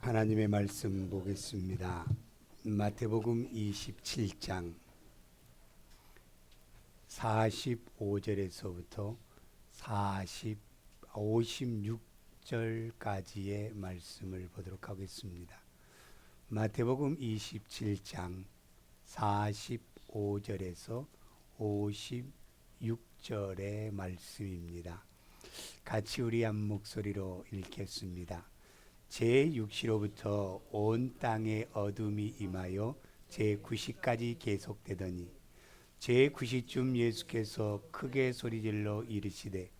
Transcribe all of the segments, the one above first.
하나님의 말씀 보겠습니다. 마태복음 27장 45절에서부터 56절까지의 말씀을 보도록 하겠습니다. 마태복음 27장 45절에서 56절의 말씀입니다. 같이 우리 한 목소리로 읽겠습니다. 제6시로부터 온 땅에 어둠이 임하여 제9시까지 계속되더니 제9시쯤 예수께서 크게 소리질러 이르시되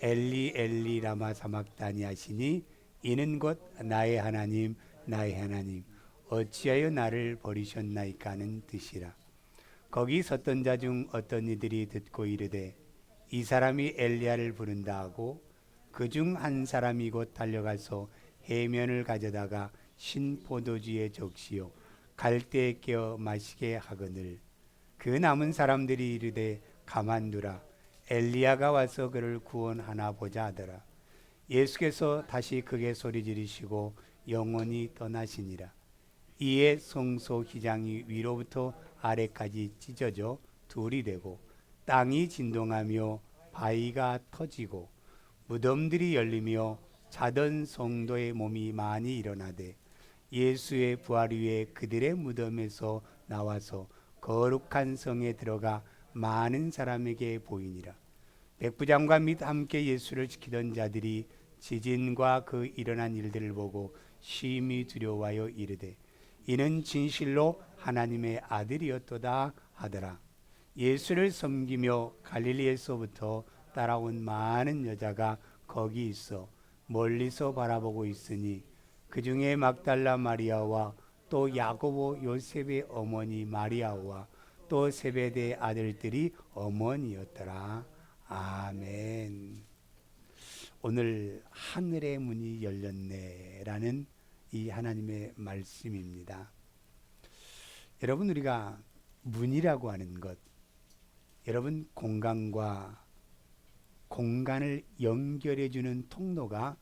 엘리 엘리 라마 사막다니 하시니 이는 곧 나의 하나님 나의 하나님 어찌하여 나를 버리셨나이까 하는 뜻이라. 거기 섰던 자 중 어떤 이들이 듣고 이르되 이 사람이 엘리야를 부른다 하고 그 중 한 사람이 곧 달려가서 해면을 가져다가 신포도주에 적시어 갈대에 깨어 마시게 하거늘 그 남은 사람들이 이르되 가만두라 엘리야가 와서 그를 구원하나 보자 하더라. 예수께서 다시 크게 소리 지르시고 영원히 떠나시니라. 이에 성소 휘장이 위로부터 아래까지 찢어져 둘이 되고 땅이 진동하며 바위가 터지고 무덤들이 열리며 자던 성도의 몸이 많이 일어나되 예수의 부활 위에 그들의 무덤에서 나와서 거룩한 성에 들어가 많은 사람에게 보이니라. 백부장과 및 함께 예수를 지키던 자들이 지진과 그 일어난 일들을 보고 심히 두려워하여 이르되 이는 진실로 하나님의 아들이었도다 하더라. 예수를 섬기며 갈릴리에서부터 따라온 많은 여자가 거기 있어 멀리서 바라보고 있으니 그 중에 막달라 마리아와 또 야고보 요셉의 어머니 마리아와 또 세베대 아들들이 어머니였더라. 아멘. 오늘 하늘의 문이 열렸네라는 이 하나님의 말씀입니다. 여러분, 우리가 문이라고 하는 것, 여러분 공간과 공간을 연결해 주는 통로가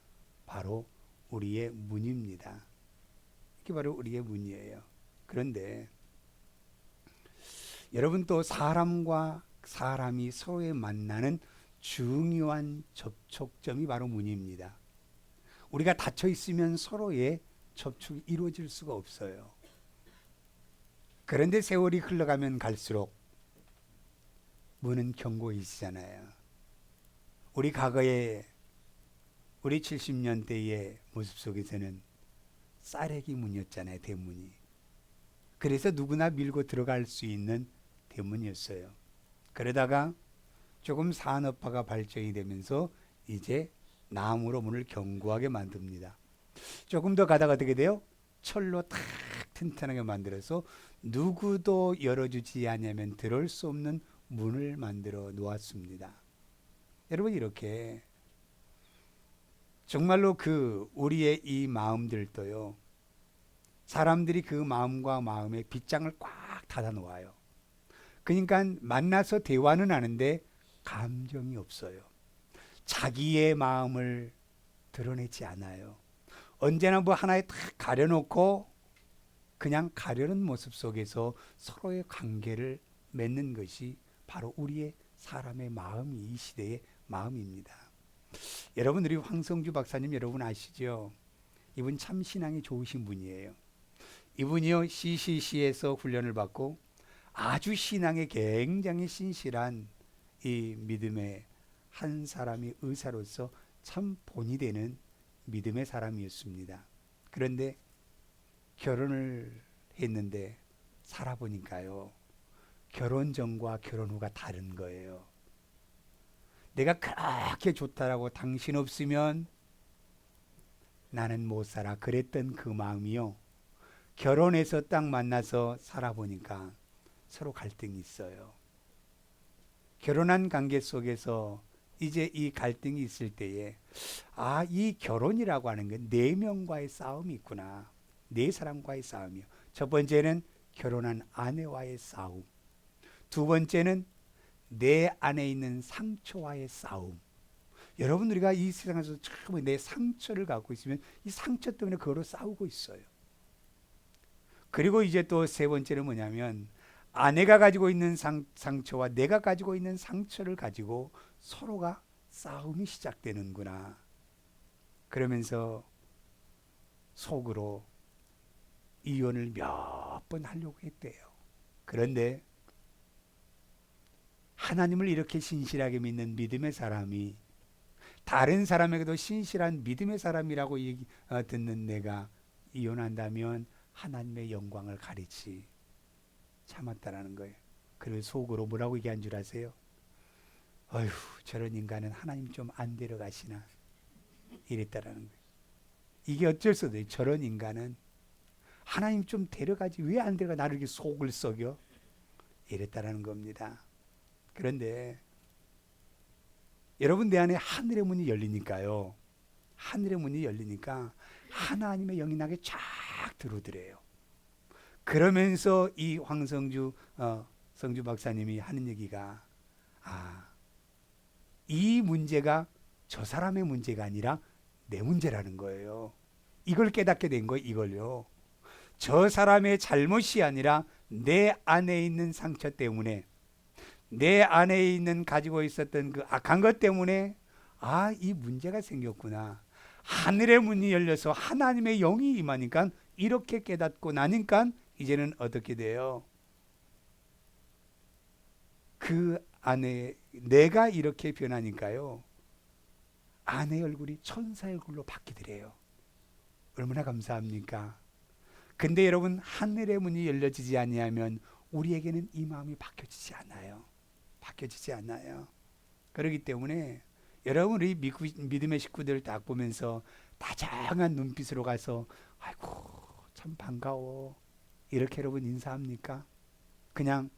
바로 우리의 문입니다. 이게 바로 우리의 문이에요. 그런데 여러분 또 사람과 사람이 서로에 만나는 중요한 접촉점이 바로 문입니다. 우리가 닫혀 있으면 서로의 접촉이 이루어질 수가 없어요. 그런데 세월이 흘러가면 갈수록 문은 견고해지잖아요. 우리 과거에 우리 70년대의 모습 속에서는 쌀래기 문이었잖아요. 대문이. 그래서 누구나 밀고 들어갈 수 있는 대문이었어요. 그러다가 조금 산업화가 발전이 되면서 이제 나무로 문을 견고하게 만듭니다. 조금 더 가다가 어떻게 돼요? 철로 탁 튼튼하게 만들어서 누구도 열어주지 않으면 들어올 수 없는 문을 만들어 놓았습니다. 여러분, 이렇게 정말로 우리의 이 마음들도요, 사람들이 그 마음과 마음의 빗장을 꽉 닫아 놓아요. 그러니까 만나서 대화는 하는데 감정이 없어요. 자기의 마음을 드러내지 않아요. 언제나 뭐 하나에 딱 가려놓고 그냥 가려는 모습 속에서 서로의 관계를 맺는 것이 바로 우리의 사람의 마음이 이 시대의 마음입니다. 여러분, 우리 황성주 박사님 여러분 아시죠? 이분 참 신앙이 좋으신 분이에요. 이분이요 CCC에서 훈련을 받고 아주 신앙에 굉장히 신실한 이 믿음의 한 사람이 의사로서 참 본이 되는 믿음의 사람이었습니다. 그런데 결혼을 했는데 살아보니까요, 결혼 전과 결혼 후가 다른 거예요. 내가 그렇게 좋다라고 당신 없으면 나는 못 살아 그랬던 그 마음이요, 결혼해서 딱 만나서 살아보니까 서로 갈등이 있어요. 결혼한 관계 속에서 이제 이 갈등이 있을 때에 이 결혼이라고 하는 건 네 명과의 싸움이 있구나. 네 사람과의 싸움이요. 첫 번째는 결혼한 아내와의 싸움, 두 번째는 내 안에 있는 상처와의 싸움, 여러분 우리가 이 세상에서 처음에 내 상처를 갖고 있으면 이 상처 때문에 그거로 싸우고 있어요. 그리고 이제 또 세 번째는 뭐냐면 아내가 가지고 있는 상처와 내가 가지고 있는 상처를 가지고 서로가 싸움이 시작되는구나. 그러면서 속으로 이혼을 몇 번 하려고 했대요. 그런데 하나님을 이렇게 신실하게 믿는 믿음의 사람이 다른 사람에게도 신실한 믿음의 사람이라고 듣는 내가 이혼한다면 하나님의 영광을 가리지 참았다라는 거예요. 그리고 속으로 뭐라고 얘기한 줄 아세요? 어휴, 저런 인간은 하나님 좀 안 데려가시나 이랬다라는 거예요. 이게 어쩔 수 없어요. 저런 인간은 하나님 좀 데려가지 왜 안 데려가 나를 이렇게 속을 썩여 이랬다라는 겁니다. 그런데 여러분 내 안에 하늘의 문이 열리니까요. 하늘의 문이 열리니까 하나님의 영이 나게 쫙 들어오더래요. 그러면서 이 황성주 성주 박사님이 하는 얘기가 이 문제가 저 사람의 문제가 아니라 내 문제라는 거예요. 이걸 깨닫게 된 거예요. 이걸요. 저 사람의 잘못이 아니라 내 안에 있는 상처 때문에 내 안에 있는 가지고 있었던 그 악한 것 때문에 이 문제가 생겼구나. 하늘의 문이 열려서 하나님의 영이 임하니까 이렇게 깨닫고 나니까 이제는 어떻게 돼요? 그 안에 내가 이렇게 변하니까요. 아내 얼굴이 천사의 얼굴로 바뀌더래요. 얼마나 감사합니까? 근데 여러분 하늘의 문이 열려지지 아니하면 우리에게는 이 마음이 바뀌어지지 않아요. 바뀌어지지 않아요. 그렇기 때문에 여러분 우리 믿음의 식구들 딱 보면서 다정한 눈빛으로 가서 아이고 참 반가워 이렇게 여러분 인사합니까? 그냥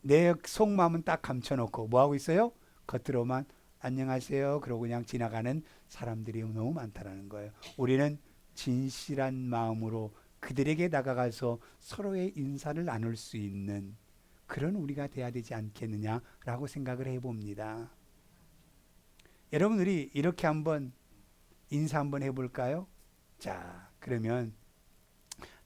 내 속마음은 딱 감춰놓고 뭐하고 있어요? 겉으로만 안녕하세요 그러고 그냥 지나가는 사람들이 너무 많다라는 거예요. 우리는 진실한 마음으로 그들에게 다가가서 서로의 인사를 나눌 수 있는 그런 우리가 돼야 되지 않겠느냐라고 생각을 해봅니다. 여러분 우리 이렇게 한번 인사 한번 해볼까요? 자 그러면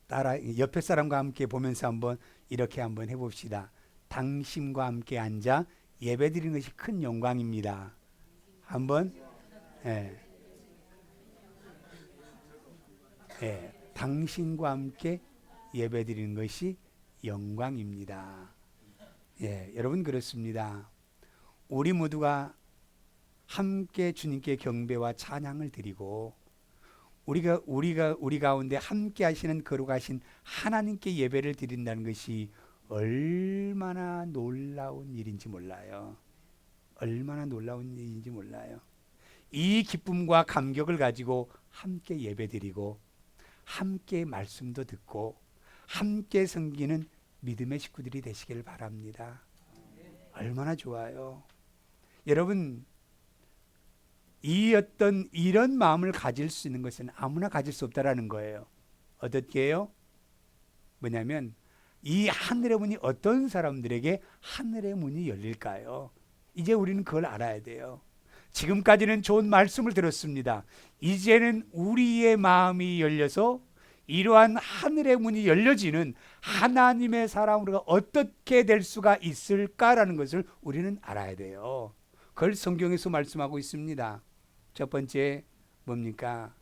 따라 옆에 사람과 함께 보면서 한번 이렇게 한번 해봅시다. 당신과 함께 앉아 예배드리는 것이 큰 영광입니다. 한번 당신과 함께 예배드리는 것이 영광입니다. 여러분 그렇습니다. 우리 모두가 함께 주님께 경배와 찬양을 드리고 우리 가운데 함께 하시는 거룩하신 하나님께 예배를 드린다는 것이 얼마나 놀라운 일인지 몰라요. 얼마나 놀라운 일인지 몰라요. 이 기쁨과 감격을 가지고 함께 예배드리고 함께 말씀도 듣고 함께 섬기는 믿음의 식구들이 되시길 바랍니다. 얼마나 좋아요. 여러분 이런 마음을 가질 수 있는 것은 아무나 가질 수 없다라는 거예요. 어떻게 해요? 뭐냐면 이 하늘의 문이 어떤 사람들에게 하늘의 문이 열릴까요? 이제 우리는 그걸 알아야 돼요. 지금까지는 좋은 말씀을 들었습니다. 이제는 우리의 마음이 열려서 이러한 하늘의 문이 열려지는 하나님의 사람으로 어떻게 될 수가 있을까라는 것을 우리는 알아야 돼요. 그걸 성경에서 말씀하고 있습니다. 첫 번째 뭡니까?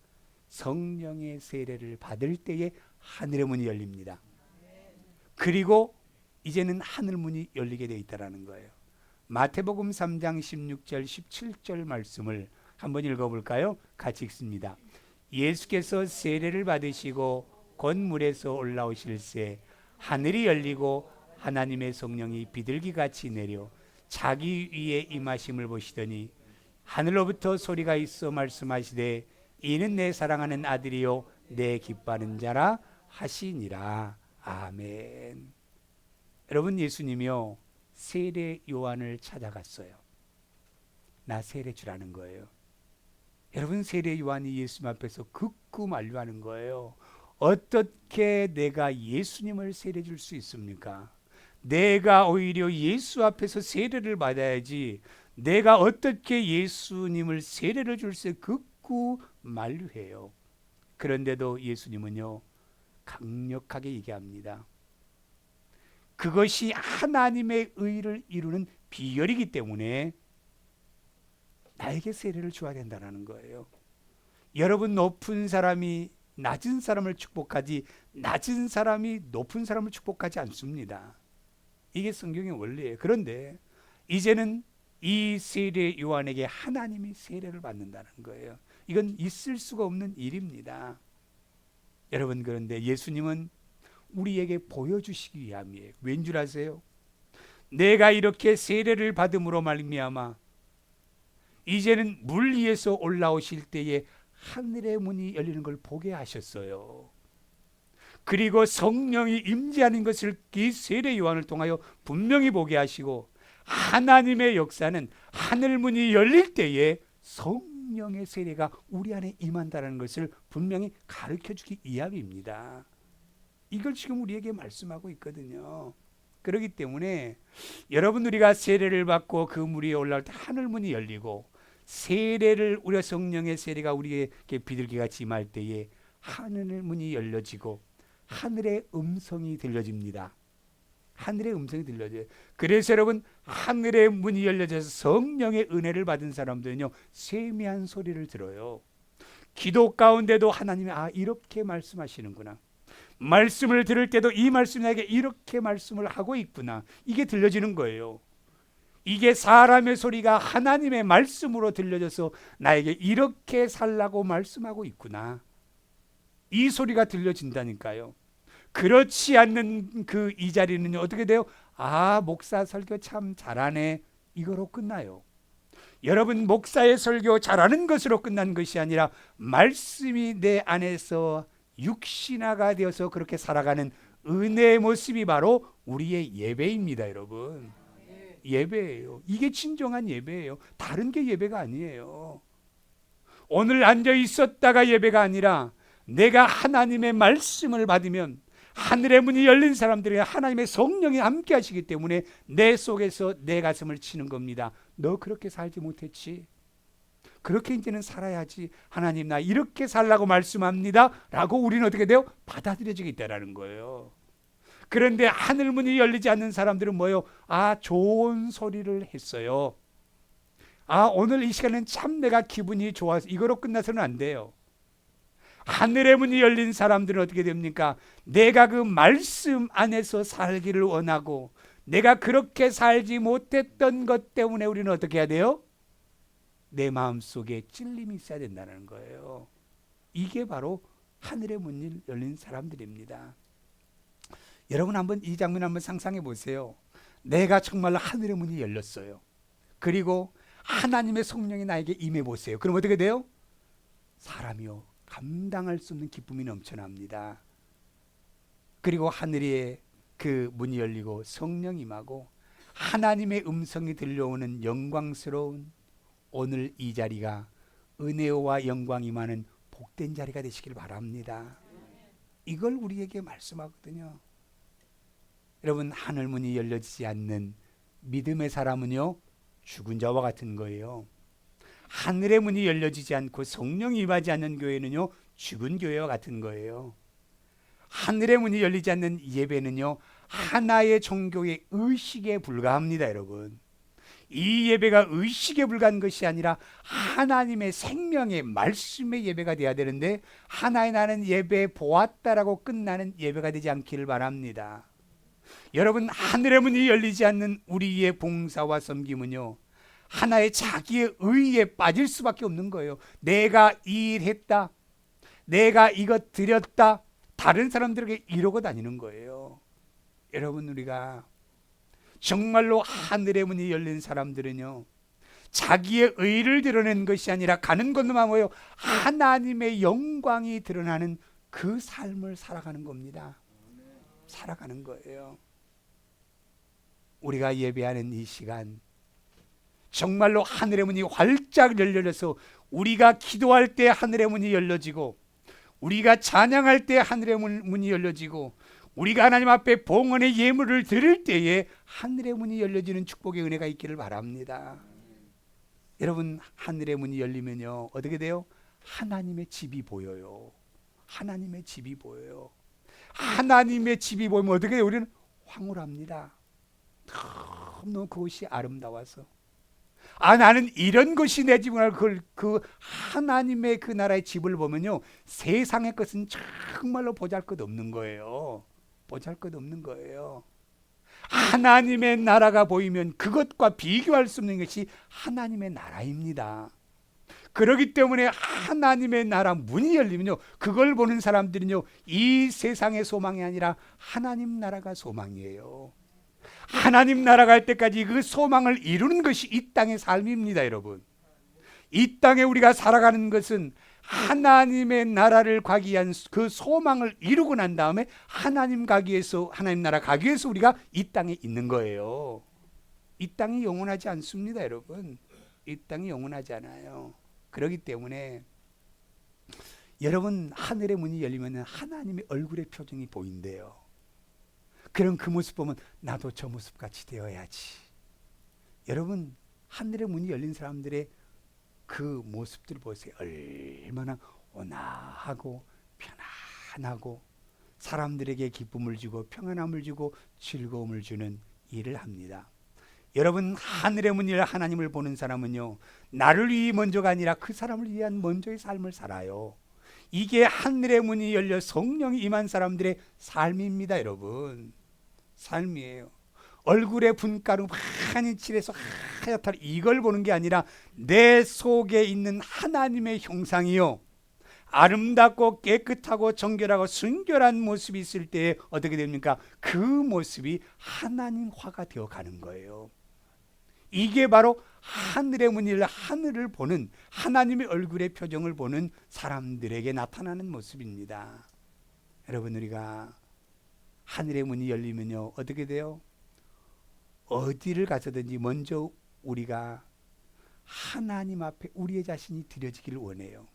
성령의 세례를 받을 때에 하늘의 문이 열립니다. 그리고 이제는 하늘 문이 열리게 되어 있다는 거예요. 마태복음 3장 16절 17절 말씀을 한번 읽어볼까요? 같이 읽습니다. 예수께서 세례를 받으시고 곧 물에서 올라오실새 하늘이 열리고 하나님의 성령이 비둘기같이 내려 자기 위에 임하심을 보시더니 하늘로부터 소리가 있어 말씀하시되 이는 내 사랑하는 아들이요 내 기뻐하는 자라 하시니라. 아멘. 여러분 예수님이요 세례 요한을 찾아갔어요. 나 세례 주라는 거예요. 여러분 세례 요한이 예수님 앞에서 극구 만류하는 거예요. 어떻게 내가 예수님을 세례 줄 수 있습니까? 내가 오히려 예수 앞에서 세례를 받아야지 내가 어떻게 예수님을 세례를 줄세 극구 만류해요. 그런데도 예수님은요 강력하게 얘기합니다. 그것이 하나님의 의를 이루는 비결이기 때문에 나에게 세례를 줘야 된다는 거예요. 여러분, 높은 사람이 낮은 사람을 축복하지 낮은 사람이 높은 사람을 축복하지 않습니다. 이게 성경의 원리예요. 그런데 이제는 이 세례 요한에게 하나님이 세례를 받는다는 거예요. 이건 있을 수가 없는 일입니다. 여러분, 그런데 예수님은 우리에게 보여주시기 위함이에요. 왠 줄 아세요? 내가 이렇게 세례를 받음으로 말미암아 이제는 물 위에서 올라오실 때에 하늘의 문이 열리는 걸 보게 하셨어요. 그리고 성령이 임재하는 것을 이 세례 요한을 통하여 분명히 보게 하시고, 하나님의 역사는 하늘 문이 열릴 때에 성령의 세례가 우리 안에 임한다는 것을 분명히 가르쳐주기 위함입니다. 이걸 지금 우리에게 말씀하고 있거든요. 그렇기 때문에 여러분, 우리가 세례를 받고 그 물 위에 올라올 때 하늘 문이 열리고, 세례를 우리가 성령의 세례가 우리에게 비둘기같이 임할 때에 하늘 문이 열려지고 하늘의 음성이 들려집니다. 하늘의 음성이 들려져요. 그래서 여러분, 하늘의 문이 열려져서 성령의 은혜를 받은 사람들은요 세미한 소리를 들어요. 기도 가운데도 하나님이 이렇게 말씀하시는구나, 말씀을 들을 때도 이 말씀이 나에게 이렇게 말씀을 하고 있구나, 이게 들려지는 거예요. 이게 사람의 소리가 하나님의 말씀으로 들려져서 나에게 이렇게 살라고 말씀하고 있구나, 이 소리가 들려진다니까요. 그렇지 않는 그 이 자리는 어떻게 돼요? 목사 설교 참 잘하네, 이거로 끝나요. 여러분, 목사의 설교 잘하는 것으로 끝난 것이 아니라 말씀이 내 안에서 육신화가 되어서 그렇게 살아가는 은혜의 모습이 바로 우리의 예배입니다. 여러분, 예배예요. 이게 진정한 예배예요. 다른 게 예배가 아니에요. 오늘 앉아 있었다가 예배가 아니라 내가 하나님의 말씀을 받으면 하늘의 문이 열린 사람들에게 하나님의 성령이 함께 하시기 때문에 내 속에서 내 가슴을 치는 겁니다. 너 그렇게 살지 못했지? 그렇게 이제는 살아야지. 하나님, 나 이렇게 살라고 말씀합니다 라고 우리는 어떻게 돼요? 받아들여지게 있다는 거예요. 그런데 하늘 문이 열리지 않는 사람들은 뭐예요? 좋은 소리를 했어요. 오늘 이 시간은 참 내가 기분이 좋아서, 이거로 끝나서는 안 돼요. 하늘의 문이 열린 사람들은 어떻게 됩니까? 내가 그 말씀 안에서 살기를 원하고, 내가 그렇게 살지 못했던 것 때문에 우리는 어떻게 해야 돼요? 내 마음속에 찔림이 있어야 된다는 거예요. 이게 바로 하늘의 문이 열린 사람들입니다. 여러분, 한번 이 장면 한번 상상해 보세요. 내가 정말로 하늘의 문이 열렸어요. 그리고 하나님의 성령이 나에게 임해 보세요. 그럼 어떻게 돼요? 사람이요, 감당할 수 없는 기쁨이 넘쳐납니다. 그리고 하늘에 그 문이 열리고 성령이 임하고 하나님의 음성이 들려오는 영광스러운 오늘 이 자리가 은혜와 영광이 많은 복된 자리가 되시길 바랍니다. 이걸 우리에게 말씀하거든요. 여러분, 하늘 문이 열려지지 않는 믿음의 사람은요 죽은 자와 같은 거예요. 하늘의 문이 열려지지 않고 성령이 임하지 않는 교회는요 죽은 교회와 같은 거예요. 하늘의 문이 열리지 않는 예배는요 하나의 종교의 의식에 불과합니다. 여러분, 이 예배가 의식에 불과한 것이 아니라 하나님의 생명의 말씀의 예배가 되어야 되는데, 하나의 나는 예배 보았다라고 끝나는 예배가 되지 않기를 바랍니다. 여러분, 하늘의 문이 열리지 않는 우리의 봉사와 섬김은요 하나의 자기의 의에 빠질 수밖에 없는 거예요. 내가 이 일했다, 내가 이것 드렸다, 다른 사람들에게 이러고 다니는 거예요. 여러분, 우리가 정말로 하늘의 문이 열린 사람들은요 자기의 의를 드러내는 것이 아니라 가는 곳만 뭐예요? 하나님의 영광이 드러나는 그 삶을 살아가는 겁니다. 살아가는 거예요. 우리가 예배하는 이 시간, 정말로 하늘의 문이 활짝 열려서 우리가 기도할 때 하늘의 문이 열려지고, 우리가 찬양할 때 하늘의 문이 열려지고, 우리가 하나님 앞에 봉헌의 예물을 드릴 때에 하늘의 문이 열려지는 축복의 은혜가 있기를 바랍니다. 여러분 하늘의 문이 열리면요 어떻게 돼요? 하나님의 집이 보여요. 하나님의 집이 보여요. 하나님의 집이 보이면 어떻게 돼요? 우리는 황홀합니다. 너무 그것이 아름다워서 나는 이런 것이 내 집이구나. 그 하나님의 그 나라의 집을 보면요 세상의 것은 정말로 보잘것없는 거예요. 보잘것없는 거예요. 하나님의 나라가 보이면 그것과 비교할 수 없는 것이 하나님의 나라입니다. 그렇기 때문에 하나님의 나라 문이 열리면요 그걸 보는 사람들은요 이 세상의 소망이 아니라 하나님 나라가 소망이에요. 하나님 나라 갈 때까지 그 소망을 이루는 것이 이 땅의 삶입니다. 여러분, 이 땅에 우리가 살아가는 것은 하나님의 나라를 가기 위한 그 소망을 이루고 난 다음에 하나님 가기 위해서, 하나님 나라 가기 위해서 우리가 이 땅에 있는 거예요. 이 땅이 영원하지 않습니다. 여러분, 이 땅이 영원하지 않아요. 그렇기 때문에 여러분 하늘의 문이 열리면 하나님의 얼굴의 표정이 보인대요. 그런 그 모습 보면 나도 저 모습 같이 되어야지. 여러분 하늘의 문이 열린 사람들의 그 모습들을 보세요. 얼마나 온화하고 편안하고 사람들에게 기쁨을 주고 평안함을 주고 즐거움을 주는 일을 합니다. 여러분 하늘의 문을 하나님을 보는 사람은요 나를 위해 먼저가 아니라 그 사람을 위한 먼저의 삶을 살아요. 이게 하늘의 문이 열려 성령이 임한 사람들의 삶입니다. 여러분 삶이에요. 얼굴에 분가루 많이 칠해서 하얗다 이걸 보는 게 아니라 내 속에 있는 하나님의 형상이요 아름답고 깨끗하고 정결하고 순결한 모습이 있을 때 어떻게 됩니까? 그 모습이 하나님화가 되어 가는 거예요. 이게 바로 하늘의 문을 하늘을 보는 하나님의 얼굴의 표정을 보는 사람들에게 나타나는 모습입니다. 여러분 우리가 하늘의 문이 열리면요 어떻게 돼요? 어디를 가서든지 먼저 우리가 하나님 앞에 우리의 자신이 드려지기를 원해요.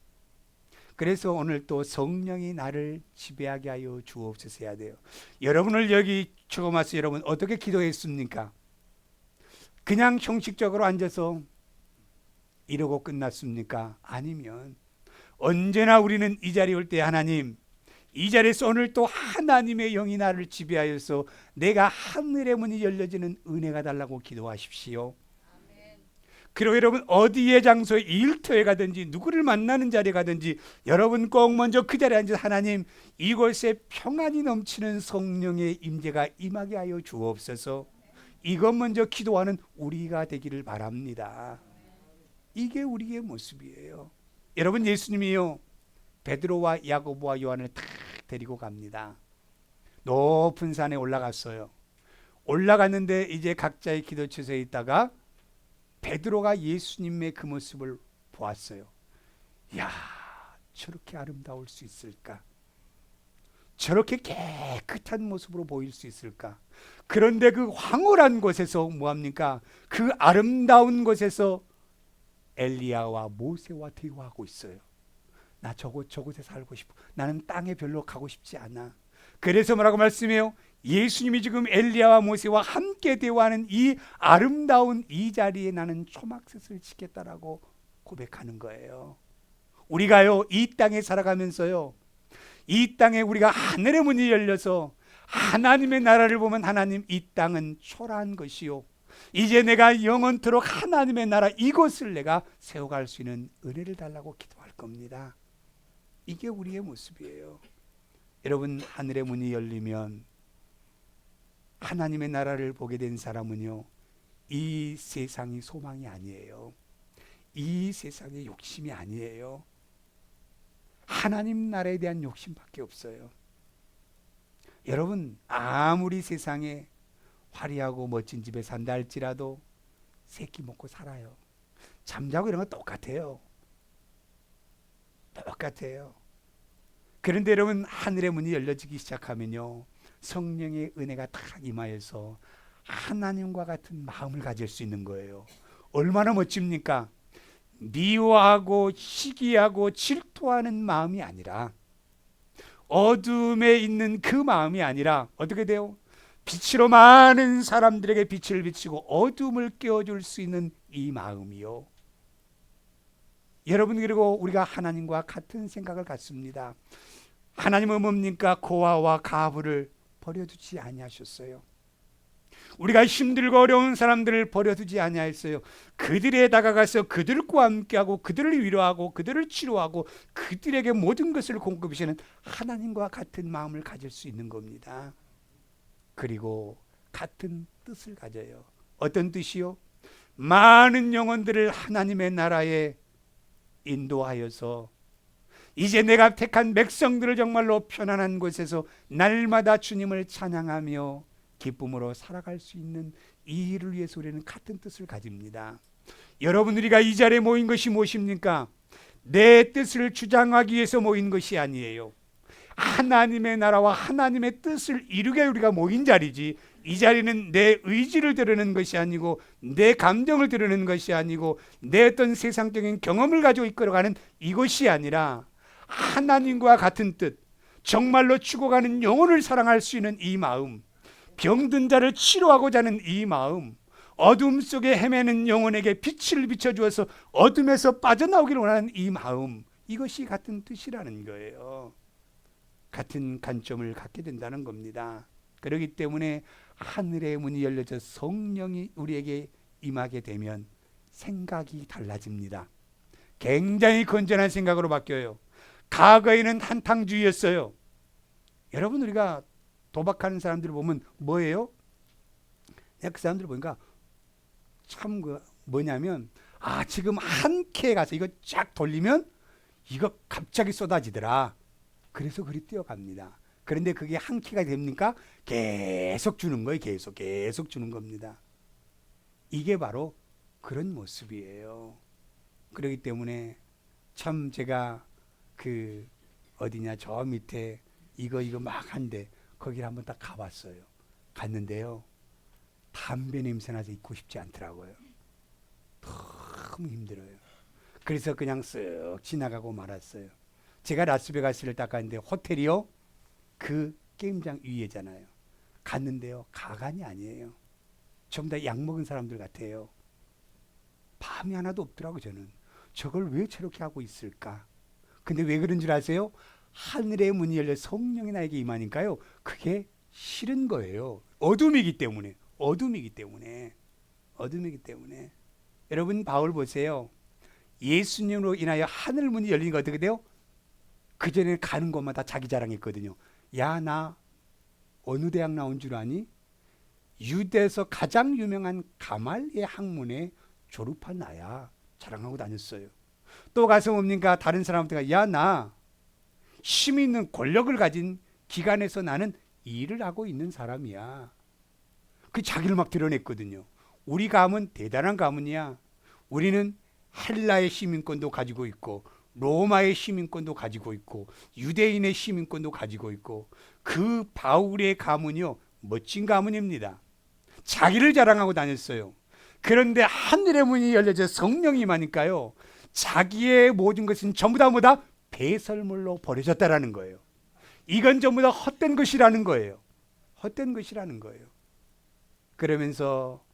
그래서 오늘 또 성령이 나를 지배하게 하여 주옵소서 해야 돼요. 여러분을 여기 처음 와서 여러분 어떻게 기도했습니까? 그냥 형식적으로 앉아서 이러고 끝났습니까? 아니면 언제나 우리는 이 자리에 올 때 하나님 이 자리에서 오늘 또 하나님의 영이 나를 지배하여서 내가 하늘의 문이 열려지는 은혜가 달라고 기도하십시오. 그리고 여러분 어디에 장소에 일터에 가든지 누구를 만나는 자리에 가든지 여러분 꼭 먼저 그 자리에 앉아서 하나님 이곳에 평안이 넘치는 성령의 임재가 임하게 하여 주옵소서. 이것 먼저 기도하는 우리가 되기를 바랍니다. 이게 우리의 모습이에요. 여러분 예수님이요 베드로와 야고보와 요한을 탁 데리고 갑니다. 높은 산에 올라갔어요. 올라갔는데 이제 각자의 기도처에 있다가 베드로가 예수님의 그 모습을 보았어요. 야, 저렇게 아름다울 수 있을까? 저렇게 깨끗한 모습으로 보일 수 있을까? 그런데 그 황홀한 곳에서 뭐합니까? 그 아름다운 곳에서 엘리야와 모세와 대화하고 있어요. 나 저곳에 살고 싶어. 나는 땅에 별로 가고 싶지 않아. 그래서 뭐라고 말씀해요? 예수님이 지금 엘리야와 모세와 함께 대화하는 이 아름다운 이 자리에 나는 초막셋을 지겠다라고 고백하는 거예요. 우리가요 이 땅에 살아가면서요 이 땅에 우리가 하늘의 문이 열려서 하나님의 나라를 보면 하나님 이 땅은 초라한 것이요 이제 내가 영원토록 하나님의 나라 이곳을 내가 세워갈 수 있는 은혜를 달라고 기도할 겁니다. 이게 우리의 모습이에요. 여러분 하늘의 문이 열리면 하나님의 나라를 보게 된 사람은요 이 세상이 소망이 아니에요. 이 세상의 욕심이 아니에요. 하나님 나라에 대한 욕심밖에 없어요. 여러분 아무리 세상에 화려하고 멋진 집에 산다 할지라도 새끼 먹고 살아요. 잠자고 이런 거 똑같아요. 똑같아요. 그런데 여러분 하늘의 문이 열려지기 시작하면요 성령의 은혜가 탁 임하여서 하나님과 같은 마음을 가질 수 있는 거예요. 얼마나 멋집니까? 미워하고 시기하고 질투하는 마음이 아니라 어둠에 있는 그 마음이 아니라 어떻게 돼요? 빛으로 많은 사람들에게 빛을 비치고 어둠을 깨워줄 수 있는 이 마음이요 여러분, 그리고 우리가 하나님과 같은 생각을 갖습니다. 하나님은 뭡니까? 고아와 가부를 버려두지 아니하셨어요. 우리가 힘들고 어려운 사람들을 버려두지 아니하였어요. 그들에 다가가서 그들과 함께하고 그들을 위로하고 그들을 치료하고 그들에게 모든 것을 공급하시는 하나님과 같은 마음을 가질 수 있는 겁니다. 그리고 같은 뜻을 가져요. 어떤 뜻이요? 많은 영혼들을 하나님의 나라에 인도하여서 이제 내가 택한 백성들을 정말로 편안한 곳에서 날마다 주님을 찬양하며 기쁨으로 살아갈 수 있는 이 일을 위해서 우리는 같은 뜻을 가집니다. 여러분, 우리가 이 자리에 모인 것이 무엇입니까? 내 뜻을 주장하기 위해서 모인 것이 아니에요. 하나님의 나라와 하나님의 뜻을 이루게 우리가 모인 자리지, 이 자리는 내 의지를 드러내는 것이 아니고 내 감정을 드러내는 것이 아니고 내 어떤 세상적인 경험을 가지고 이끌어가는 이것이 아니라 하나님과 같은 뜻, 정말로 죽어가는 영혼을 사랑할 수 있는 이 마음, 병든 자를 치료하고자 하는 이 마음, 어둠 속에 헤매는 영혼에게 빛을 비춰주어서 어둠에서 빠져나오기를 원하는 이 마음, 이것이 같은 뜻이라는 거예요. 같은 관점을 갖게 된다는 겁니다. 그렇기 때문에 하늘의 문이 열려져 성령이 우리에게 임하게 되면 생각이 달라집니다. 굉장히 건전한 생각으로 바뀌어요. 과거에는 한탕주의였어요. 여러분, 우리가 도박하는 사람들을 보면 뭐예요? 그 사람들 보니까 참 뭐냐면, 지금 한 캐에 가서 이거 쫙 돌리면 이거 갑자기 쏟아지더라. 그래서 그리 뛰어갑니다. 그런데 그게 한 키가 됩니까? 계속 주는 거예요. 계속 주는 겁니다. 이게 바로 그런 모습이에요. 그렇기 때문에 참 제가 저 밑에 이거 막 한데 거기를 한번 딱 가봤어요. 갔는데요, 담배 냄새 나서 있고 싶지 않더라고요. 너무 힘들어요. 그래서 그냥 쓱 지나가고 말았어요. 제가 라스베가스를 딱 갔는데 호텔이요, 그 게임장 위에잖아요. 갔는데요, 가관이 아니에요. 전부 다 약 먹은 사람들 같아요. 밤이 하나도 없더라고요. 저는 저걸 왜 저렇게 하고 있을까? 근데 왜 그런 줄 아세요? 하늘의 문이 열려 성령이 나에게 임하니까요, 그게 싫은 거예요. 어둠이기 때문에. 여러분, 바울 보세요. 예수님으로 인하여 하늘 문이 열리는 거 어떻게 돼요? 그 전에 가는 곳마다 자기 자랑했거든요. 야, 나 어느 대학 나온 줄 아니? 유대에서 가장 유명한 가말리의 학문에 졸업한 나야. 자랑하고 다녔어요. 또 가서 뭡니까? 다른 사람한테 야, 나 힘이 있는 권력을 가진 기관에서 나는 일을 하고 있는 사람이야. 그 자기를 막 드러냈거든요. 우리 가문 대단한 가문이야. 우리는 헬라의 시민권도 가지고 있고 로마의 시민권도 가지고 있고 유대인의 시민권도 가지고 있고, 그 바울의 가문이요, 멋진 가문입니다. 자기를 자랑하고 다녔어요. 그런데 하늘의 문이 열려져 성령이 임하니까요, 자기의 모든 것은 전부 다 뭐다? 배설물로 버려졌다라는 거예요. 이건 전부 다 헛된 것이라는 거예요. 그러면서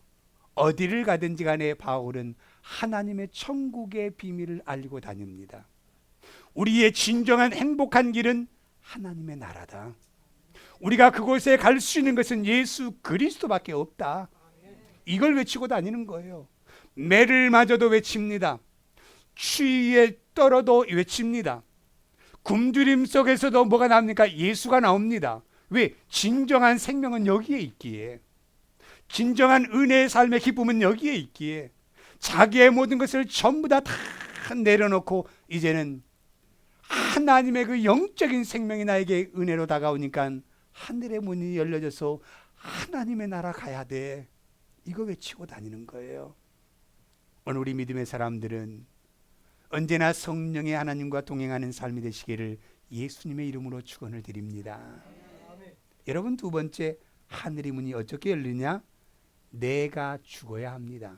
어디를 가든지 간에 바울은 하나님의 천국의 비밀을 알리고 다닙니다. 우리의 진정한 행복한 길은 하나님의 나라다. 우리가 그곳에 갈 수 있는 것은 예수 그리스도밖에 없다. 이걸 외치고 다니는 거예요. 매를 맞아도 외칩니다. 추위에 떨어도 외칩니다. 굶주림 속에서도 뭐가 나옵니까? 예수가 나옵니다. 왜? 진정한 생명은 여기에 있기에, 진정한 은혜의 삶의 기쁨은 여기에 있기에, 자기의 모든 것을 전부 다 내려놓고 이제는 하나님의 그 영적인 생명이 나에게 은혜로 다가오니까 하늘의 문이 열려져서 하나님의 나라 가야 돼. 이거 외치고 다니는 거예요. 오늘 우리 믿음의 사람들은 언제나 성령의 하나님과 동행하는 삶이 되시기를 예수님의 이름으로 축원을 드립니다. 여러분, 두 번째, 하늘의 문이 어떻게 열리냐? 내가 죽어야 합니다.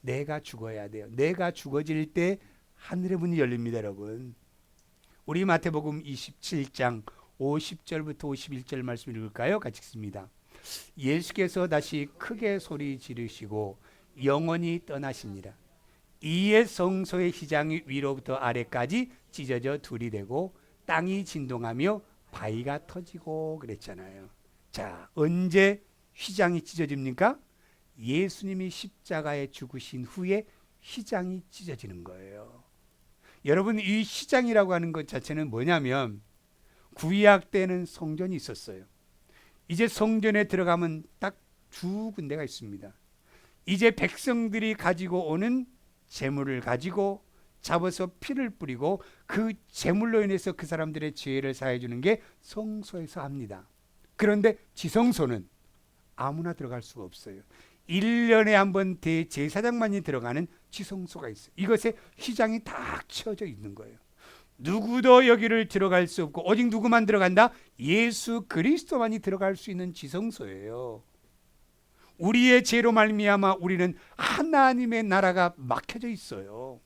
내가 죽어야 돼요. 내가 죽어질 때 하늘의 문이 열립니다. 여러분, 우리 마태복음 27장 50절부터 51절 말씀 읽을까요? 같이 읽습니다. 예수께서 다시 크게 소리 지르시고 영원히 떠나시니라. 이에 성소의 휘장이 위로부터 아래까지 찢어져 둘이 되고 땅이 진동하며 바위가 터지고 그랬잖아요. 자, 언제 휘장이 찢어집니까? 예수님이 십자가에 죽으신 후에 휘장이 찢어지는 거예요. 여러분, 이 휘장이라고 하는 것 자체는 뭐냐면 구약 때는 성전이 있었어요. 이제 성전에 들어가면 딱 두 군데가 있습니다. 이제 백성들이 가지고 오는 제물을 가지고 잡아서 피를 뿌리고 그 제물로 인해서 그 사람들의 죄를 사해 주는 게 성소에서 합니다. 그런데 지성소는 아무나 들어갈 수가 없어요. 1년에 한 번 대제사장만이 들어가는 지성소가 있어요. 이것에 휘장이 딱 쳐져 있는 거예요. 누구도 여기를 들어갈 수 없고 오직 누구만 들어간다? 예수 그리스도만이 들어갈 수 있는 지성소예요. 우리의 죄로 말미암아 우리는 하나님의 나라가 막혀져 있어요.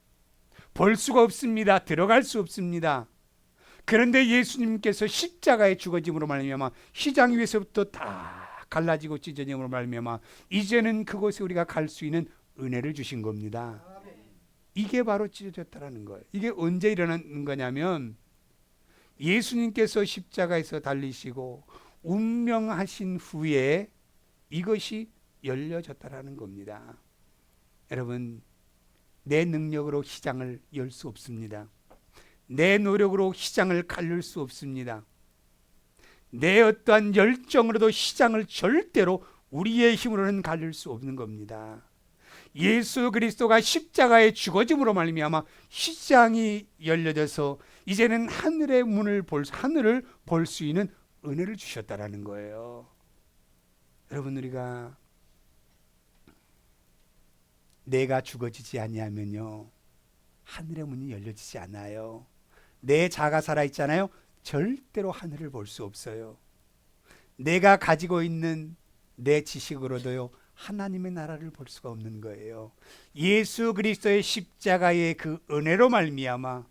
볼 수가 없습니다. 들어갈 수 없습니다. 그런데 예수님께서 십자가에 죽어짐으로 말미암아 휘장 위에서부터 다 갈라지고 찢어짐으로 말미암아 이제는 그곳에 우리가 갈 수 있는 은혜를 주신 겁니다. 이게 바로 찢어졌다라는 거예요. 이게 언제 일어나는 거냐면 예수님께서 십자가에서 달리시고 운명하신 후에 이것이 열려졌다라는 겁니다. 여러분, 내 능력으로 휘장을 열 수 없습니다. 내 노력으로 휘장을 가를 수 없습니다. 내 어떠한 열정으로도 휘장을 절대로 우리의 힘으로는 가릴 수 없는 겁니다. 예수 그리스도가 십자가에 죽어짐으로 말미암아 휘장이 열려져서 이제는 하늘의 문을 하늘을 볼 수 있는 은혜를 주셨다라는 거예요. 여러분, 우리가 내가 죽어지지 아니하면요 하늘의 문이 열려지지 않아요. 내 자가 살아있잖아요. 절대로 하늘을 볼 수 없어요. 내가 가지고 있는 내 지식으로도요 하나님의 나라를 볼 수가 없는 거예요. 예수 그리스도의 십자가의 그 은혜로 말미암아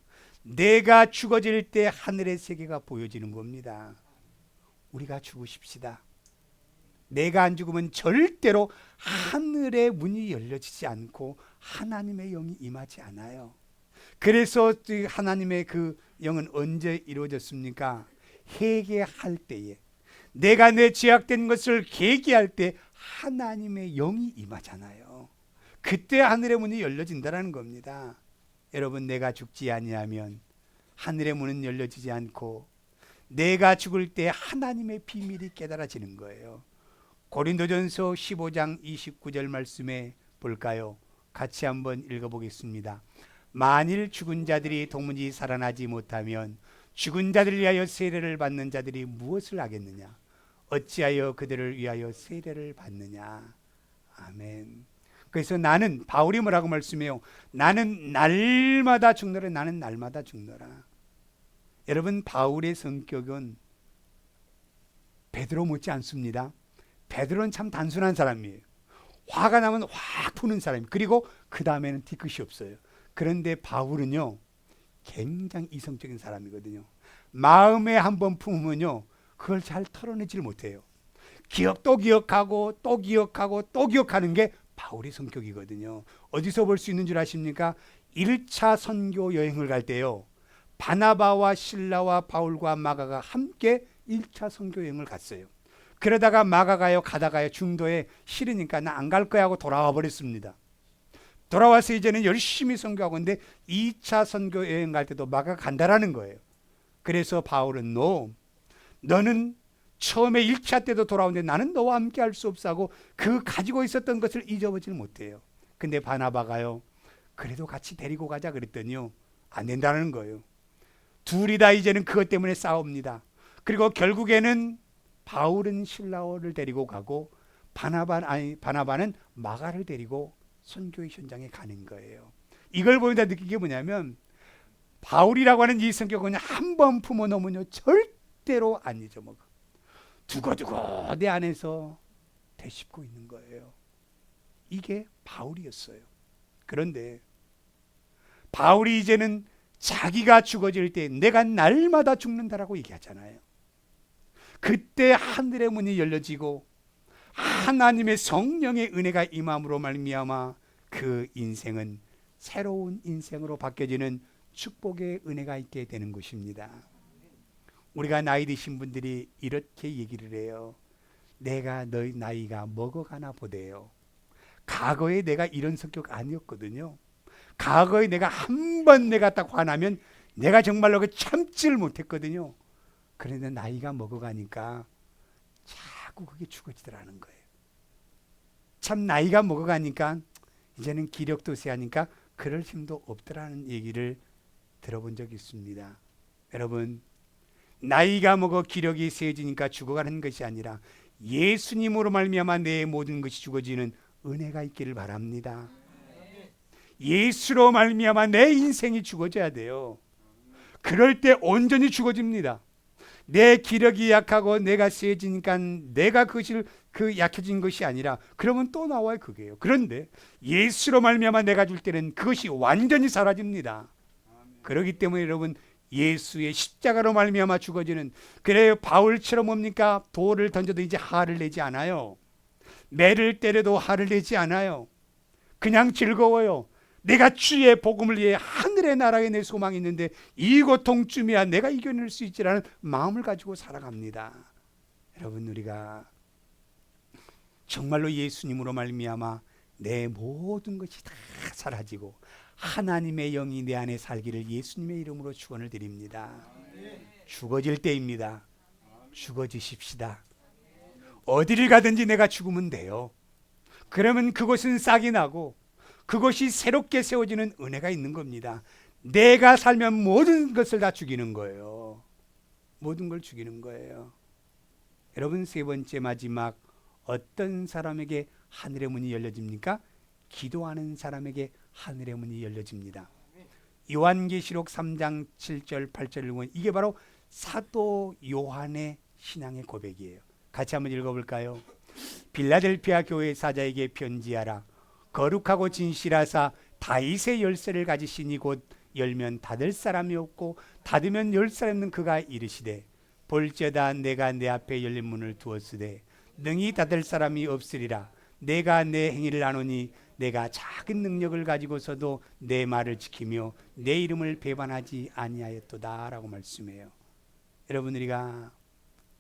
내가 죽어질 때 하늘의 세계가 보여지는 겁니다. 우리가 죽으십시다. 내가 안 죽으면 절대로 하늘의 문이 열려지지 않고 하나님의 영이 임하지 않아요. 그래서 하나님의 그 영은 언제 이루어졌습니까? 회개할 때에, 내가 내 죄악된 것을 회개할 때 하나님의 영이 임하잖아요. 그때 하늘의 문이 열려진다는 겁니다. 여러분, 내가 죽지 아니하면 하늘의 문은 열려지지 않고 내가 죽을 때 하나님의 비밀이 깨달아지는 거예요. 고린도전서 15장 29절 말씀에 볼까요? 같이 한번 읽어보겠습니다. 만일 죽은 자들이 도무지 살아나지 못하면 죽은 자들을 위하여 세례를 받는 자들이 무엇을 하겠느냐? 어찌하여 그들을 위하여 세례를 받느냐? 아멘. 그래서 나는, 바울이 뭐라고 말씀해요? 나는 날마다 죽노라. 나는 날마다 죽노라. 여러분, 바울의 성격은 베드로 못지 않습니다. 베드로는 참 단순한 사람이에요. 화가 나면 확 푸는 사람이에요. 그리고 그 다음에는 뒤끝이 없어요. 그런데 바울은요 굉장히 이성적인 사람이거든요. 마음에 한번 품으면요 그걸 잘 털어내지를 못해요. 또 기억하고 또 기억하고 또 기억하는 게 바울의 성격이거든요. 어디서 볼 수 있는 줄 아십니까? 1차 선교 여행을 갈 때요 바나바와 실라와 바울과 마가가 함께 1차 선교 여행을 갔어요. 그러다가 마가가요 가다가요 중도에 싫으니까 나 안 갈 거야 하고 돌아와 버렸습니다. 돌아와서 이제는 열심히 선교하고 있는데 2차 선교 여행 갈 때도 마가가 간다라는 거예요. 그래서 바울은 너는 처음에 1차 때도 돌아오는데 나는 너와 함께 할 수 없어 하고 그 가지고 있었던 것을 잊어버리지 못해요. 근데 바나바가요 그래도 같이 데리고 가자 그랬더니요 안 된다는 거예요. 둘이 다 이제는 그것 때문에 싸웁니다. 그리고 결국에는 바울은 실라를 데리고 가고 바나바는 마가를 데리고 선교의 현장에 가는 거예요. 이걸 보다 느낀 게 뭐냐면 바울이라고 하는 이 성격은 한 번 품어 놓으면요 절대로 안 잊어먹어. 두고두고 내 안에서 되씹고 있는 거예요. 이게 바울이었어요. 그런데 바울이 이제는 자기가 죽어질 때 내가 날마다 죽는다라고 얘기하잖아요. 그때 하늘의 문이 열려지고 하나님의 성령의 은혜가 임함으로 말미암아 그 인생은 새로운 인생으로 바뀌어지는 축복의 은혜가 있게 되는 것입니다. 우리가 나이 드신 분들이 이렇게 얘기를 해요. 내가 너희 나이가 먹어가나 보대요. 과거에 내가 이런 성격 아니었거든요. 과거에 내가 한 번 내가 딱 화나면 내가 정말로 그 참지를 못했거든요. 그런데 나이가 먹어가니까 자꾸 그게 죽어지더라는 거예요. 참 나이가 먹어가니까 이제는 기력도 세하니까 그럴 힘도 없더라는 얘기를 들어본 적이 있습니다. 여러분, 나이가 먹어 기력이 세해지니까 죽어가는 것이 아니라 예수님으로 말미암아 내 모든 것이 죽어지는 은혜가 있기를 바랍니다. 예수로 말미암아 내 인생이 죽어져야 돼요. 그럴 때 온전히 죽어집니다. 내 기력이 약하고 내가 세지니까 내가 그것을 약해진 것이 아니라 그러면 또 나와요 그게요. 그런데 예수로 말미암아 내가 줄 때는 그것이 완전히 사라집니다. 그렇기 때문에 여러분, 예수의 십자가로 말미암아 죽어지는, 그래요 바울처럼 뭡니까? 돌을 던져도 이제 화를 내지 않아요. 매를 때려도 화를 내지 않아요. 그냥 즐거워요. 내가 주의 복음을 위해 하늘의 나라에 내 소망이 있는데 이 고통쯤이야 내가 이겨낼 수 있지라는 마음을 가지고 살아갑니다. 여러분, 우리가 정말로 예수님으로 말미암아 내 모든 것이 다 사라지고 하나님의 영이 내 안에 살기를 예수님의 이름으로 축원을 드립니다. 죽어질 때입니다. 죽어지십시다. 어디를 가든지 내가 죽으면 돼요. 그러면 그곳은 싹이 나고 그것이 새롭게 세워지는 은혜가 있는 겁니다. 내가 살면 모든 것을 다 죽이는 거예요. 모든 걸 죽이는 거예요. 여러분, 세 번째 마지막, 어떤 사람에게 하늘의 문이 열려집니까? 기도하는 사람에게 하늘의 문이 열려집니다. 요한계시록 3장 7절 8절을 보면 이게 바로 사도 요한의 신앙의 고백이에요. 같이 한번 읽어볼까요? 빌라델피아 교회 사자에게 편지하라. 거룩하고 진실하사 다윗의 열쇠를 가지시니 곧 열면 닫을 사람이 없고 닫으면 열 사람이 없는 그가 이르시되, 볼지어다 내가 내 앞에 열린 문을 두었으되 능히 닫을 사람이 없으리라. 내가 내 행위를 아노니 내가 작은 능력을 가지고서도 내 말을 지키며 내 이름을 배반하지 아니하였도다 라고 말씀해요. 여러분, 우리가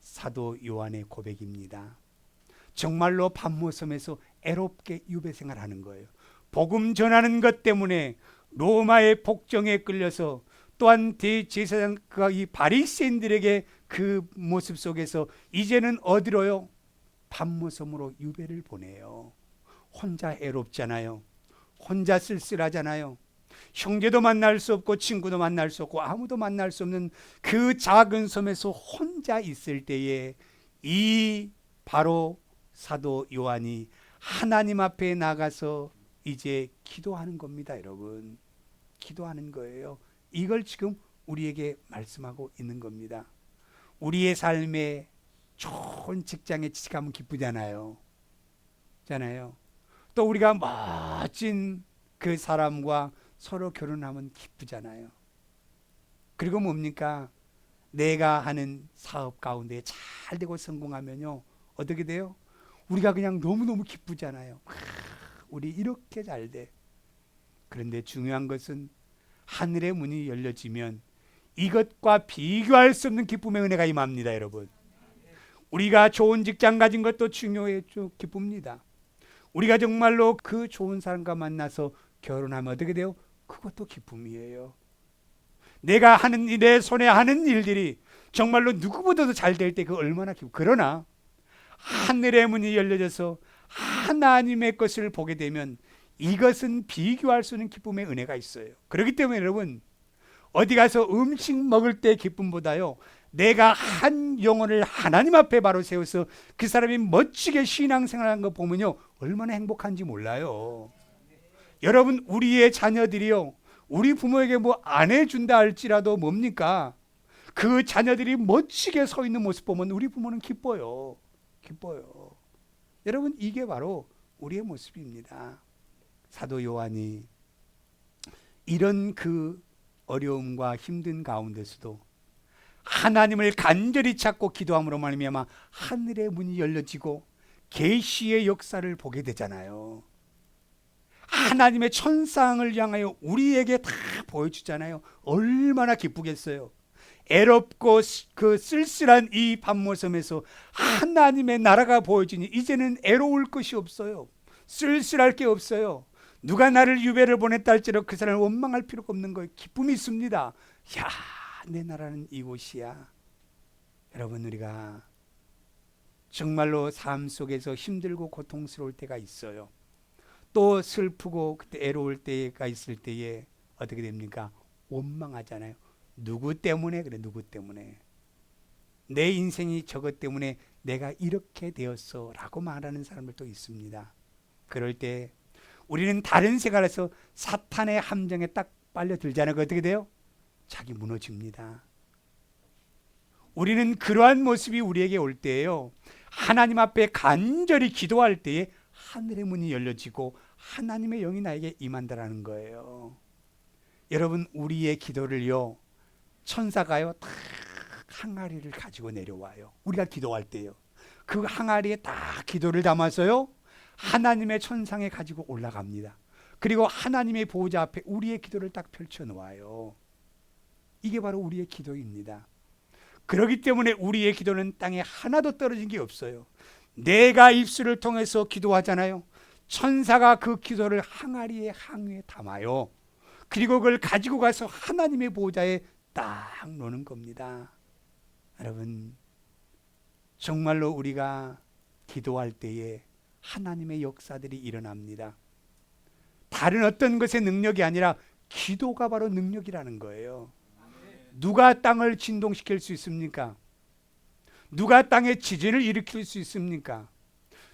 사도 요한의 고백입니다. 정말로 patmos섬에서 애롭게 유배 생활하는 거예요. 복음 전하는 것 때문에 로마의 복정에 끌려서, 또한 대제사장과 이 바리새인들에게 그 모습 속에서 이제는 어디로요? patmos섬으로 유배를 보내요. 혼자 애롭잖아요. 혼자 쓸쓸하잖아요. 형제도 만날 수 없고 친구도 만날 수 없고 아무도 만날 수 없는 그 작은 섬에서 혼자 있을 때에 이 바로 사도 요한이 하나님 앞에 나가서 이제 기도하는 겁니다. 여러분, 기도하는 거예요. 이걸 지금 우리에게 말씀하고 있는 겁니다. 우리의 삶에 좋은 직장에 취직하면 기쁘잖아요. 또 우리가 멋진 그 사람과 서로 결혼하면 기쁘잖아요. 그리고 뭡니까? 내가 하는 사업 가운데 잘 되고 성공하면요, 어떻게 돼요? 우리가 그냥 너무너무 기쁘잖아요. 우리 이렇게 잘 돼. 그런데 중요한 것은 하늘의 문이 열려지면 이것과 비교할 수 없는 기쁨의 은혜가 임합니다. 여러분, 우리가 좋은 직장 가진 것도 중요해요. 기쁩니다. 우리가 정말로 그 좋은 사람과 만나서 결혼하면 어떻게 돼요? 그것도 기쁨이에요. 내가 하는 일, 내 손에 하는 일들이 정말로 누구보다도 잘 될 때 그 얼마나 기쁘. 그러나 하늘의 문이 열려져서 하나님의 것을 보게 되면 이것은 비교할 수 없는 기쁨의 은혜가 있어요. 그렇기 때문에 여러분, 어디 가서 음식 먹을 때 기쁨보다요, 내가 한 영혼을 하나님 앞에 바로 세워서 그 사람이 멋지게 신앙생활하는 거 보면요, 얼마나 행복한지 몰라요. 여러분, 우리의 자녀들이요, 우리 부모에게 뭐 안 해준다 할지라도 뭡니까? 그 자녀들이 멋지게 서 있는 모습 보면 우리 부모는 기뻐요. 기뻐요. 여러분, 이게 바로 우리의 모습입니다. 사도 요한이 이런 그 어려움과 힘든 가운데서도 하나님을 간절히 찾고 기도함으로 말미암아 하늘의 문이 열려지고 계시의 역사를 보게 되잖아요. 하나님의 천상을 향하여 우리에게 다 보여주잖아요. 얼마나 기쁘겠어요. 애롭고 그 쓸쓸한 이 밤모섬에서 하나님의 나라가 보여지니 이제는 애로울 것이 없어요. 쓸쓸할 게 없어요. 누가 나를 유배를 보냈다 할지라도 그 사람을 원망할 필요가 없는 거예요. 기쁨이 있습니다. 야, 내 나라는 이곳이야. 여러분, 우리가 정말로 삶 속에서 힘들고 고통스러울 때가 있어요. 또 슬프고 그때 애로울 때가 있을 때에 어떻게 됩니까? 원망하잖아요. 누구 때문에 그래? 누구 때문에? 내 인생이 저것 때문에 내가 이렇게 되었어 라고 말하는 사람들도 있습니다. 그럴 때 우리는 다른 생각에서 사탄의 함정에 딱 빨려들잖아요. 어떻게 돼요? 자기 무너집니다. 우리는 그러한 모습이 우리에게 올 때예요, 하나님 앞에 간절히 기도할 때에 하늘의 문이 열려지고 하나님의 영이 나에게 임한다라는 거예요. 여러분, 우리의 기도를요, 천사가요 딱 항아리를 가지고 내려와요. 우리가 기도할 때요, 그 항아리에 딱 기도를 담아서요 하나님의 천상에 가지고 올라갑니다. 그리고 하나님의 보호자 앞에 우리의 기도를 딱 펼쳐 놓아요. 이게 바로 우리의 기도입니다. 그렇기 때문에 우리의 기도는 땅에 하나도 떨어진 게 없어요. 내가 입술을 통해서 기도하잖아요. 천사가 그 기도를 항아리에 항위에 담아요. 그리고 그걸 가지고 가서 하나님의 보호자에 딱 놓는 겁니다. 여러분, 정말로 우리가 기도할 때에 하나님의 역사들이 일어납니다. 다른 어떤 것의 능력이 아니라 기도가 바로 능력이라는 거예요. 누가 땅을 진동시킬 수 있습니까? 누가 땅에 지진을 일으킬 수 있습니까?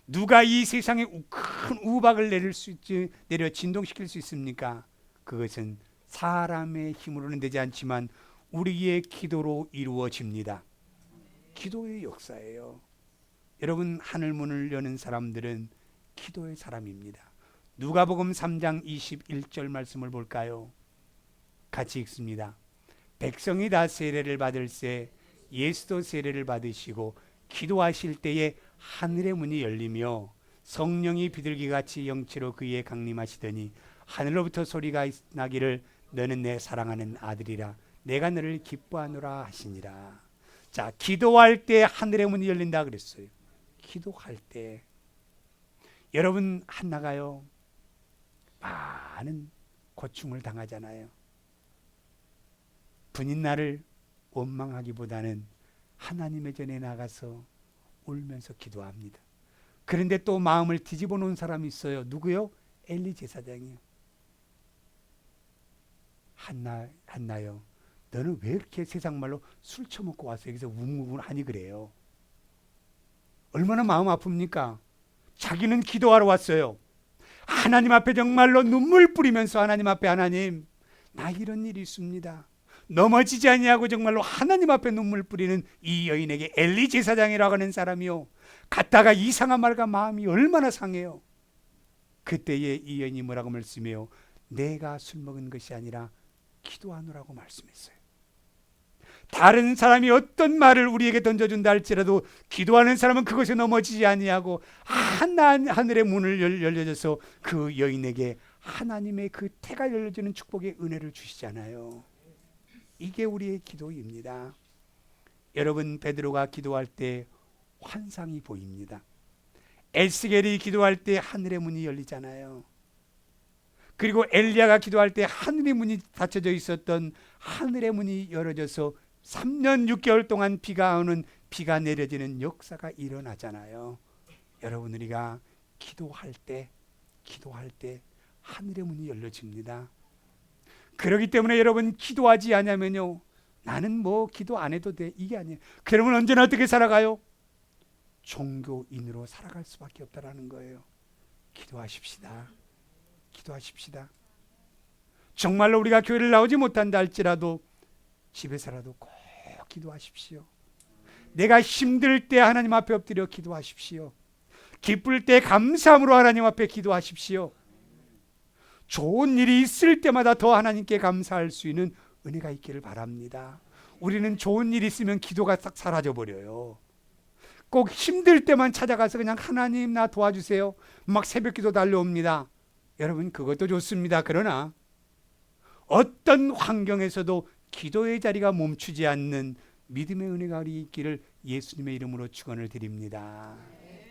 누가 이 세상에 큰 우박을 내려 진동시킬 수 있습니까? 그것은 사람의 힘으로는 되지 않지만 우리의 기도로 이루어집니다. 기도의 역사예요. 여러분, 하늘문을 여는 사람들은 기도의 사람입니다. 누가복음 3장 21절 말씀을 볼까요? 같이 읽습니다. 백성이 다 세례를 받을새 예수도 세례를 받으시고 기도하실 때에 하늘의 문이 열리며 성령이 비둘기같이 영체로 그에 강림하시더니 하늘로부터 소리가 나기를 너는 내 사랑하는 아들이라 내가 너를 기뻐하노라 하시니라. 자, 기도할 때 하늘의 문이 열린다 그랬어요. 기도할 때 여러분, 한나가요 많은 고충을 당하잖아요. 분인나를 원망하기보다는 하나님의 전에 나가서 울면서 기도합니다. 그런데 또 마음을 뒤집어 놓은 사람이 있어요. 누구요? 엘리 제사장이요. 한나요, 너는 왜 이렇게 세상 말로 술 처먹고 와서 여기서 웅웅하니 그래요? 얼마나 마음 아픕니까? 자기는 기도하러 왔어요. 하나님 앞에 정말로 눈물 뿌리면서 하나님 앞에, 하나님, 나 이런 일이 있습니다. 넘어지지 아니하고 정말로 하나님 앞에 눈물 뿌리는 이 여인에게 엘리 제사장이라고 하는 사람이요, 갔다가 이상한 말과 마음이 얼마나 상해요. 그때에 이 여인이 뭐라고 말씀해요? 내가 술 먹은 것이 아니라 기도하노라고 말씀했어요. 다른 사람이 어떤 말을 우리에게 던져준다 할지라도 기도하는 사람은 그것에 넘어지지 아니하고 하늘의 문을 열려져서 그 여인에게 하나님의 그 태가 열려지는 축복의 은혜를 주시잖아요. 이게 우리의 기도입니다. 여러분, 베드로가 기도할 때 환상이 보입니다. 에스겔이 기도할 때 하늘의 문이 열리잖아요. 그리고 엘리야가 기도할 때 하늘의 문이 닫혀져 있었던 하늘의 문이 열어져서 3년 6개월 동안 비가 오는, 비가 내려지는 역사가 일어나잖아요. 여러분, 우리가 기도할 때 하늘의 문이 열려집니다. 그렇기 때문에 여러분, 기도하지 않으면요, 나는 뭐 기도 안 해도 돼, 이게 아니에요. 그러면 언제나 어떻게 살아가요? 종교인으로 살아갈 수밖에 없다라는 거예요. 기도하십시다. 기도하십시다. 정말로 우리가 교회를 나오지 못한다 할지라도 집에서라도 꼭 기도하십시오. 내가 힘들 때 하나님 앞에 엎드려 기도하십시오. 기쁠 때 감사함으로 하나님 앞에 기도하십시오. 좋은 일이 있을 때마다 더 하나님께 감사할 수 있는 은혜가 있기를 바랍니다. 우리는 좋은 일이 있으면 기도가 싹 사라져버려요. 꼭 힘들 때만 찾아가서 그냥 하나님 나 도와주세요, 막 새벽기도 달려옵니다. 여러분 그것도 좋습니다. 그러나 어떤 환경에서도 기도의 자리가 멈추지 않는 믿음의 은혜가 우리 있기를 예수님의 이름으로 축원을 드립니다.